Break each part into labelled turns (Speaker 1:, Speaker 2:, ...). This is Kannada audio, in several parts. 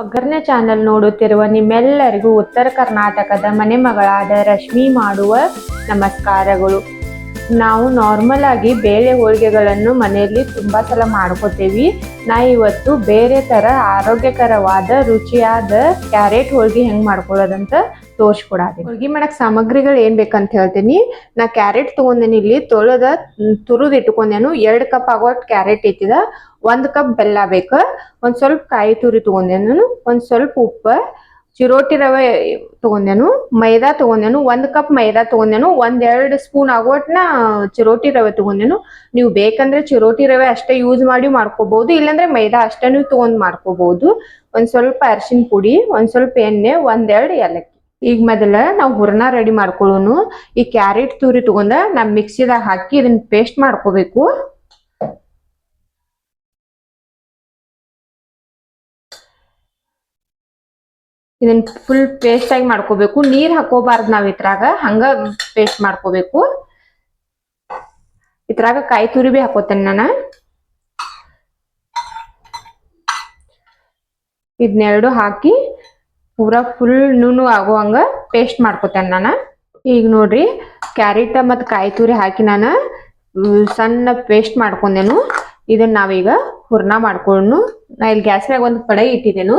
Speaker 1: ಒಗ್ಗರಣೆ ಚಾನೆಲ್ ನೋಡುತ್ತಿರುವ ನಿಮ್ಮೆಲ್ಲರಿಗೂ ಉತ್ತರ ಕರ್ನಾಟಕದ ಮನೆ ಮಗಳಾದ ರಶ್ಮಿ ಮಾಡುವ ನಮಸ್ಕಾರಗಳು. ನಾವು ನಾರ್ಮಲ್ ಆಗಿ ಬೇಳೆ ಹೋಳಿಗೆಗಳನ್ನು ಮನೆಯಲ್ಲಿ ತುಂಬಾ ಸಲ ಮಾಡ್ಕೋತೀವಿ. ನಾ ಇವತ್ತು ಬೇರೆ ತರ ಆರೋಗ್ಯಕರವಾದ ರುಚಿಯಾದ ಕ್ಯಾರೆಟ್ ಹೋಳಿಗೆ ಹೆಂಗ್ ಮಾಡ್ಕೊಳ್ಳೋದಂತ ತೋರಿಸ್ಕೊಡಾತೀನಿ. ಹೋಳಿಗೆ ಮಾಡಕ್ ಸಾಮಗ್ರಿಗಳು ಏನ್ ಬೇಕಂತ ಹೇಳ್ತೀನಿ. ನಾ ಕ್ಯಾರೆಟ್ ತಗೊಂಡೇನಿ, ಇಲ್ಲಿ ತೊಳೆದ ತುರಿದು ಇಟ್ಕೊಂಡೇನು. 2 ಕಪ್ ಆಗೋಷ್ಟು ಕ್ಯಾರೆಟ್ ಐತಿದ. 1 ಕಪ್ ಬೆಲ್ಲ ಬೇಕ, ಒಂದ್ ಸ್ವಲ್ಪ ಕಾಯಿ ತುರಿ ತಗೊಂಡೇನು, ಒಂದ್ ಸ್ವಲ್ಪ ಉಪ್ಪು, ಚಿರೋಟಿ ರವೆ ತಗೊಂಡೇನು, ಮೈದಾ ತಗೊಂಡೇನು, 1 ಕಪ್ ಮೈದಾ ತಗೊಂಡೇನು, 1-2 ಸ್ಪೂನ್ ಆಗೋಟ್ನ ಚಿರೋಟಿ ರವೆ ತಗೊಂಡೇನು. ನೀವು ಬೇಕಂದ್ರೆ ಚಿರೋಟಿ ರವೆ ಅಷ್ಟೇ ಯೂಸ್ ಮಾಡಿ ಮಾಡ್ಕೋಬಹುದು, ಇಲ್ಲಾಂದ್ರೆ ಮೈದಾ ಅಷ್ಟೇ ನೀವು ತಗೊಂಡ್ ಮಾಡ್ಕೋಬಹುದು. ಒಂದ್ ಸ್ವಲ್ಪ ಅರಿಶಿನ ಪುಡಿ, ಒಂದ್ ಸ್ವಲ್ಪ ಎಣ್ಣೆ, 1-2 ಏಲಕ್ಕಿ. ಈಗ ಮೊದಲ ನಾವು ಹೂರ್ಣ ರೆಡಿ ಮಾಡ್ಕೊಳ್ಳೋನು. ಈ ಕ್ಯಾರೆಟ್ ತುರಿ ತಗೊಂಡ ನಾವು ಮಿಕ್ಸಿದಾಗ ಹಾಕಿ ಇದನ್ನ ಪೇಸ್ಟ್ ಮಾಡ್ಕೋಬೇಕು. ಇದನ್ನ ಫುಲ್ ಪೇಸ್ಟ್ ಆಗಿ ಮಾಡ್ಕೋಬೇಕು. ನೀರ್ ಹಾಕೋಬಾರ್ದು ನಾವ್ ಇದ್ರಾಗ, ಹಂಗ ಪೇಸ್ಟ್ ಮಾಡ್ಕೋಬೇಕು. ಇದ್ರಾಗ ಕಾಯಿ ತುರಿ ಬಿ ಹಾಕೋತೇನೆ ನಾನು. ಇದನ್ನೆರಡು ಹಾಕಿ ಪೂರಾ ಫುಲ್ ನುಣ್ಣು ಆಗುವಂಗ ಪೇಸ್ಟ್ ಮಾಡ್ಕೋತೇನೆ ನಾನು. ಈಗ ನೋಡ್ರಿ, ಕ್ಯಾರೆಟ್ ಮತ್ತು ಕಾಯಿ ತುರಿ ಹಾಕಿ ನಾನು ಸಣ್ಣ ಪೇಸ್ಟ್ ಮಾಡ್ಕೊಂಡೇನು. ಇದನ್ನ ನಾವೀಗ ಹೂರ್ಣ ಮಾಡ್ಕೊಳ್ಳೋನು. ನಾ ಇಲ್ಲಿ ಗ್ಯಾಸ್ ಮ್ಯಾಗ ಒಂದು ಕಡಾಯಿ ಇಟ್ಟಿದ್ದೇನು.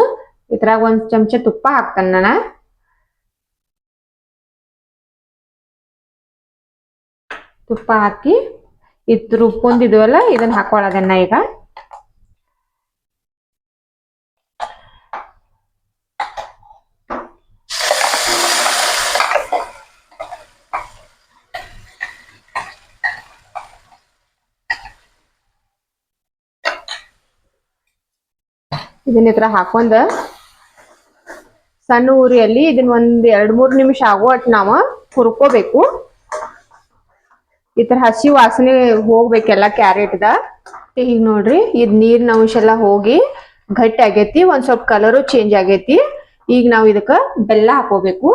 Speaker 1: ಇದ್ರಾಗ 1 ಚಮಚ ತುಪ್ಪ ಹಾಕ್ತೇನೆ ನಾನು. ತುಪ್ಪ ಹಾಕಿ ಇದು ರುಬ್ಕೊಂಡಿದ್ವಲ್ಲ ಇದನ್ನ ಹಾಕೊಳ್ಳೋದನ್ನ ಈಗ. ಇದನ್ನ ಇದ್ರ ಹಾಕೊಂಡ ಸಣ್ಣ ಉರಿಯಲ್ಲಿ ಇದನ್ನ 1-2-3 ನಿಮಿಷ ಆಗೋ ಅಟ್ ನಾವ ಹುರ್ಕೋಬೇಕು. ಈ ತರ ಹಸಿ ವಾಸನೆ ಹೋಗ್ಬೇಕೆಲ್ಲ ಕ್ಯಾರೆಟ್ದ. ಈಗ ನೋಡ್ರಿ, ಇದ್ ನೀರಿನ ಅಂಶ ಎಲ್ಲ ಹೋಗಿ ಗಟ್ಟಿ ಆಗೈತಿ, ಒಂದ್ ಸ್ವಲ್ಪ ಕಲರು ಚೇಂಜ್ ಆಗೈತಿ. ಈಗ ನಾವ್ ಇದಕ್ಕ ಬೆಲ್ಲ ಹಾಕೋಬೇಕು.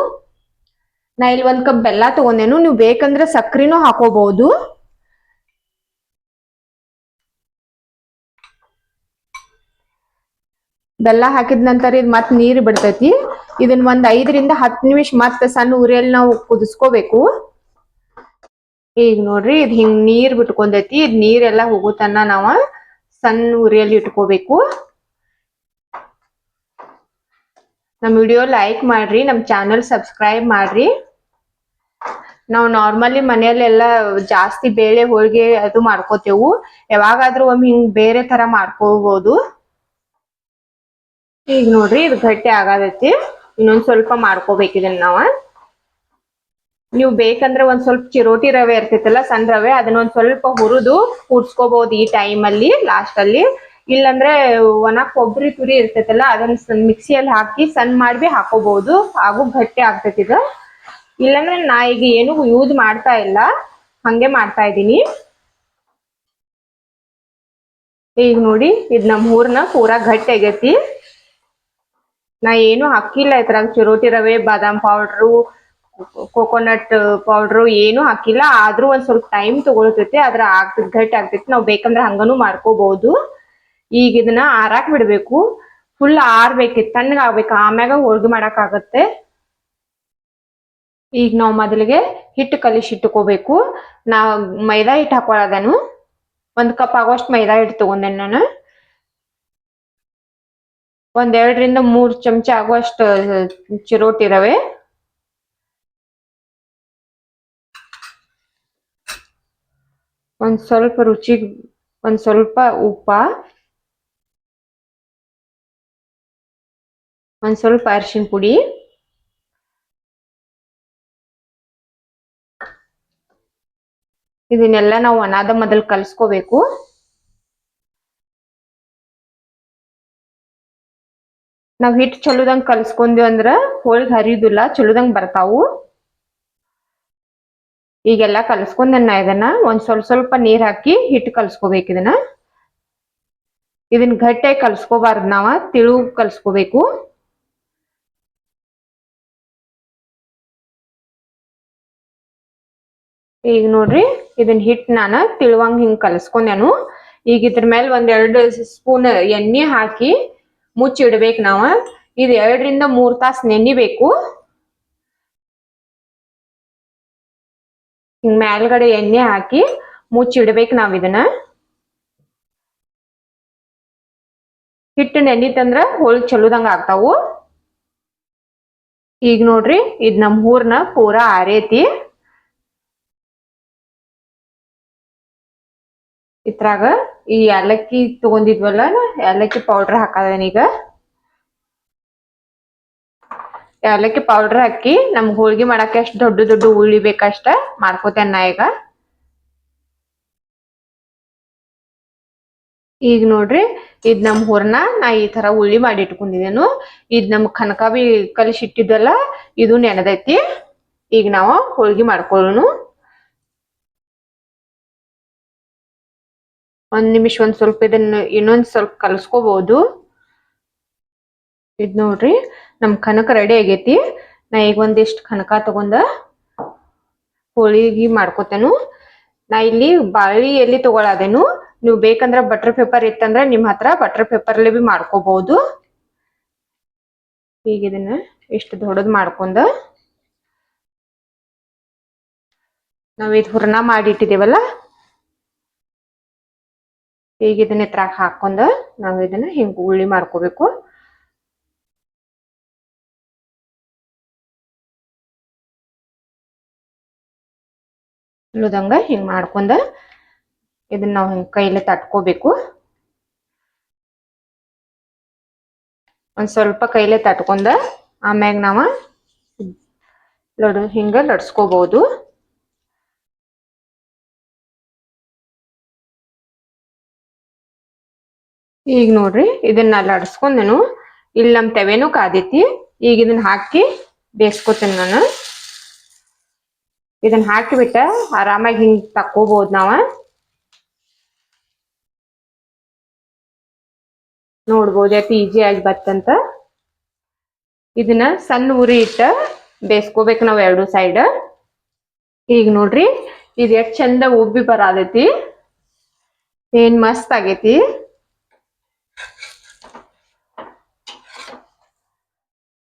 Speaker 1: ನಾ ಇಲ್ಲಿ 1 ಕಪ್ ಬೆಲ್ಲ ತಗೊಂಡೇನು, ನೀವು ಬೇಕಂದ್ರೆ ಸಕ್ರಿನೂ ಹಾಕೋಬಹುದು. ಬೆಲ್ಲ ಹಾಕಿದ ನಂತರ ಇದು ಮತ್ ನೀರ್ ಬಿಡ್ತೈತಿ. ಇದನ್ನ 5-10 ನಿಮಿಷ ಮತ್ತ ಸಣ್ಣ ಉರಿಯಲ್ಲಿ ನಾವು ಕುದಿಸ್ಕೋಬೇಕು. ಈಗ ನೋಡ್ರಿ, ಇದು ಹಿಂಗ್ ನೀರ್ ಬಿಟ್ಕೊಂಡೈತಿ. ಇದ್ ನೀರೆಲ್ಲ ಹೋಗುತನ ನಾವ ಸಣ್ಣ ಉರಿಯಲ್ಲಿ ಇಟ್ಕೋಬೇಕು. ನಮ್ ವಿಡಿಯೋ ಲೈಕ್ ಮಾಡ್ರಿ, ನಮ್ ಚಾನಲ್ ಸಬ್ಸ್ಕ್ರೈಬ್ ಮಾಡ್ರಿ. ನಾವು ನಾರ್ಮಲಿ ಮನೆಯಲ್ಲೆಲ್ಲ ಜಾಸ್ತಿ ಬೇಳೆ ಹೋಳಿಗೆ ಅದು ಮಾಡ್ಕೋತೇವು. ಯಾವಾಗಾದ್ರೂ ಒಮ್ಮೆ ಹಿಂಗ್ ಬೇರೆ ತರ ಮಾಡ್ಕೋಬಹುದು. ಈಗ ನೋಡ್ರಿ, ಇದು ಗಟ್ಟಿ ಆಗತೈತಿ. ಇನ್ನೊಂದ್ ಸ್ವಲ್ಪ ಮಾಡ್ಕೋಬೇಕು ಇದನ್ನ ನಾವ. ನೀವು ಬೇಕಂದ್ರೆ ಒಂದ್ ಸ್ವಲ್ಪ ಚಿರೋಟಿ ರವೆ ಇರ್ತೈತಲ್ಲ, ಸಣ್ಣ ರವೆ, ಅದನ್ನ ಒಂದ್ ಸ್ವಲ್ಪ ಹುರಿದು ಕೂಡ್ಸ್ಕೋಬಹುದು ಈ ಟೈಮ್ ಅಲ್ಲಿ ಲಾಸ್ಟ್ ಅಲ್ಲಿ. ಇಲ್ಲಾಂದ್ರೆ ಒಣ ಕೊಬ್ಬರಿ ತುರಿ ಇರ್ತೈತಲ್ಲ, ಅದನ್ನ ಮಿಕ್ಸಿಯಲ್ಲಿ ಹಾಕಿ ಸಣ್ಣ ಮಾಡಿ ಹಾಕೋಬಹುದು. ಹಾಗೂ ಗಟ್ಟಿ ಆಗ್ತೈತಿ ಇದು. ಇಲ್ಲಾಂದ್ರೆ ನಾ ಈಗ ಏನು ಯೂಸ್ ಮಾಡ್ತಾ ಇಲ್ಲ, ಹಂಗೆ ಮಾಡ್ತಾ ಇದ್ದೀನಿ. ಈಗ ನೋಡಿ, ಇದ್ ನಮ್ ಹೂರ್ಣ ಪೂರಾ ಗಟ್ಟಿ ಆಗೈತಿ. ನಾ ಏನು ಹಾಕಿಲ್ಲ ಇದ್ರಾಗ ಚಿರೋಟಿ ರವೆ, ಬಾದಾಮ್ ಪೌಡ್ರು, ಕೋಕೋನಟ್ ಪೌಡ್ರು ಏನು ಹಾಕಿಲ್ಲ. ಆದ್ರೂ ಒಂದ್ ಸ್ವಲ್ಪ ಟೈಮ್ ತಗೊಳ್ತೈತಿ, ಅದ್ರ ಗಟ್ಟಿ ಆಗ್ತೈತಿ. ನಾವ್ ಬೇಕಂದ್ರೆ ಹಂಗನು ಮಾಡ್ಕೋಬಹುದು. ಈಗ ಇದನ್ನ ಆರಾಕ್ ಬಿಡ್ಬೇಕು. ಫುಲ್ ಆರ್ಬೇಕಿತ್ತು, ತಣ್ಣಗ ಆಗ್ಬೇಕು, ಆಮ್ಯಾಗ ಹೋಳಿಗೆ ಮಾಡಕ್ ಆಗತ್ತೆ. ಈಗ ನಾವ್ ಮೊದಲಿಗೆ ಹಿಟ್ಟು ಕಲಿಸಿಟ್ಕೋಬೇಕು. ನಾ ಮೈದಾ ಹಿಟ್ಟು ಹಾಕೊಳ್ಳೋದನು. 1 ಕಪ್ ಆಗೋಷ್ಟು ಮೈದಾ ಹಿಟ್ಟು ತಗೊಂಡೇನೆ ನಾನು. 1-2-3 ಚಮಚ ಆಗುವಷ್ಟು ಚಿರೋಟಿ ರವೆ, ಒಂದ್ ಸ್ವಲ್ಪ ರುಚಿಗೆ ಒಂದ್ ಸ್ವಲ್ಪ ಉಪ್ಪ, ಒಂದ್ ಸ್ವಲ್ಪ ಅರಿಶಿನ ಪುಡಿ, ಇದನ್ನೆಲ್ಲ ನಾವು ಅನಾದ ಮೊದಲು ಕಲ್ಸ್ಕೋಬೇಕು. ನಾವ್ ಹಿಟ್ಟು ಚಲೋದಂಗ್ ಕಲ್ಸ್ಕೊಂಡ್ವಿ ಅಂದ್ರ ಹೋಳಿಗೆ ಹರಿಯುದಿಲ್ಲ, ಚಲೋದಂಗ್ ಬರ್ತಾವು. ಈಗೆಲ್ಲ ಕಲ್ಸ್ಕೊಂಡನ್ನ ಇದನ್ನ ಒಂದ್ ಸ್ವಲ್ಪ ನೀರ್ ಹಾಕಿ ಹಿಟ್ಟು ಕಲ್ಸ್ಕೋಬೇಕು. ಇದನ್ನ ಗಟ್ಟಿಯಾಗಿ ಕಲ್ಸ್ಕೋಬಾರ್ದು, ನಾವ ತಿಳು ಕಲ್ಸ್ಕೋಬೇಕು. ಈಗ ನೋಡ್ರಿ, ಇದನ್ನ ಹಿಟ್ಟು ನಾನು ತಿಳುವಂಗ್ ಹಿಂಗ್ ಕಲ್ಸ್ಕೊಂಡೇನು. ಈಗ ಇದ್ರ ಮೇಲೆ 1-2 ಸ್ಪೂನ್ ಎಣ್ಣೆ ಹಾಕಿ ಮುಚ್ಚಿಡ್ಬೇಕು ನಾವ. ಇದು 2 ರಿಂದ 3 ತಾಸು ನೆನಿಬೇಕು. ಹಿಂಗ್ ಮೇಲ್ಗಡೆ ಎಣ್ಣೆ ಹಾಕಿ ಮುಚ್ಚಿಡ್ಬೇಕು ನಾವ್ ಇದನ್ನ. ಹಿಟ್ಟು ನೆನಿತಂದ್ರ ಹೋಳಿಗೆ ಚಲೋದಂಗ ಆಗ್ತಾವು. ಈಗ ನೋಡ್ರಿ ಇದ್ ನಮ್ ಹೂರ್ನ ಪೂರಾ ಆರೈತಿ. ಇದ್ರಾಗ ಈ ಏಲಕ್ಕಿ ತಗೊಂಡಿದ್ವಲ್ಲ, ಏಲಕ್ಕಿ ಪೌಡರ್ ಹಾಕದೇನೀಗ. ಏಲಕ್ಕಿ ಪೌಡರ್ ಹಾಕಿ ನಮ್ಗ್ ಹೋಳ್ಗಿ ಮಾಡಕ್ಕೆ ಎಷ್ಟ್ ದೊಡ್ಡ ದೊಡ್ಡ ಉಳ್ಳಿ ಬೇಕಷ್ಟ ಮಾಡ್ಕೋತೇನೆ ನಾ ಈಗ. ಈಗ ನೋಡ್ರಿ ಇದ್ ನಮ್ ಹೂರ್ನ ನಾ ಈ ತರ ಉಳ್ಳಿ ಮಾಡಿ ಇಟ್ಕೊಂಡಿದ್ದೇನು. ಇದ್ ನಮ್ ಕನಕಾಬಿ ಕಲಿಸಿಟ್ಟಿದ್ವಲ್ಲ ಇದು ನೆನದೈತಿ. ಈಗ ನಾವು ಹೋಳ್ಗಿ ಮಾಡ್ಕೊಳ್ಳೋನು. 1 ನಿಮಿಷ ಒಂದ್ ಸ್ವಲ್ಪ ಇದನ್ನ ಇನ್ನೊಂದ್ ಸ್ವಲ್ಪ ಕಲಸ್ಕೋಬಹುದು. ಇದ್ ನೋಡ್ರಿ ನಮ್ ಕನಕ ರೆಡಿ ಆಗೈತಿ. ನಾ ಈಗ ಒಂದಿಷ್ಟು ಕನಕ ತಗೊಂಡ ಹೋಳಿಗೆ ಮಾಡ್ಕೋತೇನು. ನಾ ಇಲ್ಲಿ ಬಾಳಿ ಎಲ್ಲಿ ತಗೊಳದೇನು. ನೀವು ಬೇಕಂದ್ರ ಬಟರ್ ಪೇಪರ್ ಇತ್ತಂದ್ರ ನಿಮ್ ಹತ್ರ ಬಟರ್ ಪೇಪರ್ಲೆ ಬಿ ಮಾಡ್ಕೋಬಹುದು. ಈಗ ಇದನ್ನ ಇಷ್ಟು ದೊಡ್ಡದ್ ಮಾಡ್ಕೊಂಡ ನಾವ್ ಇದು ಹೂರ್ಣ ಮಾಡಿ ಇಟ್ಟಿದೇವಲ್ಲ, ಈಗ ಇದನ್ನ ಇದ್ರಾಗ ಹಾಕೊಂಡ ನಾವ್ ಇದನ್ನ ಹಿಂಗ್ ಉಳ್ಳಿ ಮಾಡ್ಕೋಬೇಕು. ಇಲ್ಲದಂಗ ಹಿಂಗ್ ಮಾಡ್ಕೊಂಡ ಇದನ್ನ ನಾವ್ ಹಿಂಗ್ ಕೈಲಿ ತಟ್ಕೋಬೇಕು. ಒಂದ್ ಸ್ವಲ್ಪ ಕೈಲೆ ತಟ್ಕೊಂಡ ಆಮ್ಯಾಗ ನಾವ ಹಿಂಗ ಲಡ್ಸ್ಕೋಬಹುದು. ಈಗ ನೋಡ್ರಿ ಇದನ್ನ ಲಡ್ಸ್ಕೊಂಡೆನು. ಇಲ್ಲಿ ನಮ್ ತೆವೆನೂ ಕಾದೈತಿ. ಈಗ ಇದನ್ನ ಹಾಕಿ ಬೇಯಿಸ್ಕೊತೇನೆ ನಾನು. ಇದನ್ನ ಹಾಕಿಬಿಟ್ಟ ಆರಾಮಾಗಿ ಹಿಂಗ್ ತಕ್ಕೋಬಹುದು ನಾವ. ನೋಡ್ಬೋದು ಎಷ್ಟು ಈಜಿ ಆಗಿ ಬತ್ತಂತ. ಇದನ್ನ ಸಣ್ಣ ಉರಿ ಇಟ್ಟ ಬೇಯಿಸ್ಕೋಬೇಕು ನಾವ್ 2 ಸೈಡ್. ಈಗ ನೋಡ್ರಿ ಇದು ಎಷ್ಟ್ ಚಂದ ಉಬ್ಬಿ ಬರಾದೈತಿ. ಏನ್ ಮಸ್ತ್ ಆಗೈತಿ.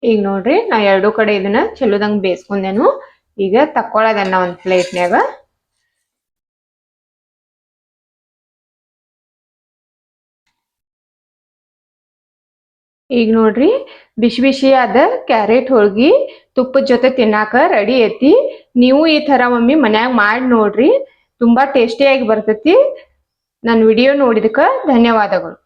Speaker 1: ಈಗ ನೋಡ್ರಿ ನಾ 2 ಕಡೆ ಇದನ್ನ ಚಲೋದಂಗ್ ಬೇಯಿಸ್ಕೊಂಡೇನು. ಈಗ ತಕ್ಕೊಳದನ್ನ ಒಂದ್ ಪ್ಲೇಟ್ನ್ಯಾಗ. ಈಗ ನೋಡ್ರಿ ಬಿಸಿ ಬಿಸಿ ಆದ ಕ್ಯಾರೆಟ್ ಹೋಳ್ಗಿ ತುಪ್ಪದ ಜೊತೆ ತಿನ್ನಾಕ ರೆಡಿ ಐತಿ. ನೀವು ಈ ತರ ಒಮ್ಮೆ ಮನ್ಯಾಗ ಮಾಡಿ ನೋಡ್ರಿ, ತುಂಬಾ ಟೇಸ್ಟಿಯಾಗಿ ಬರ್ತೈತಿ. ನನ್ನ ವಿಡಿಯೋ ನೋಡಿದಕ್ಕ ಧನ್ಯವಾದಗಳು.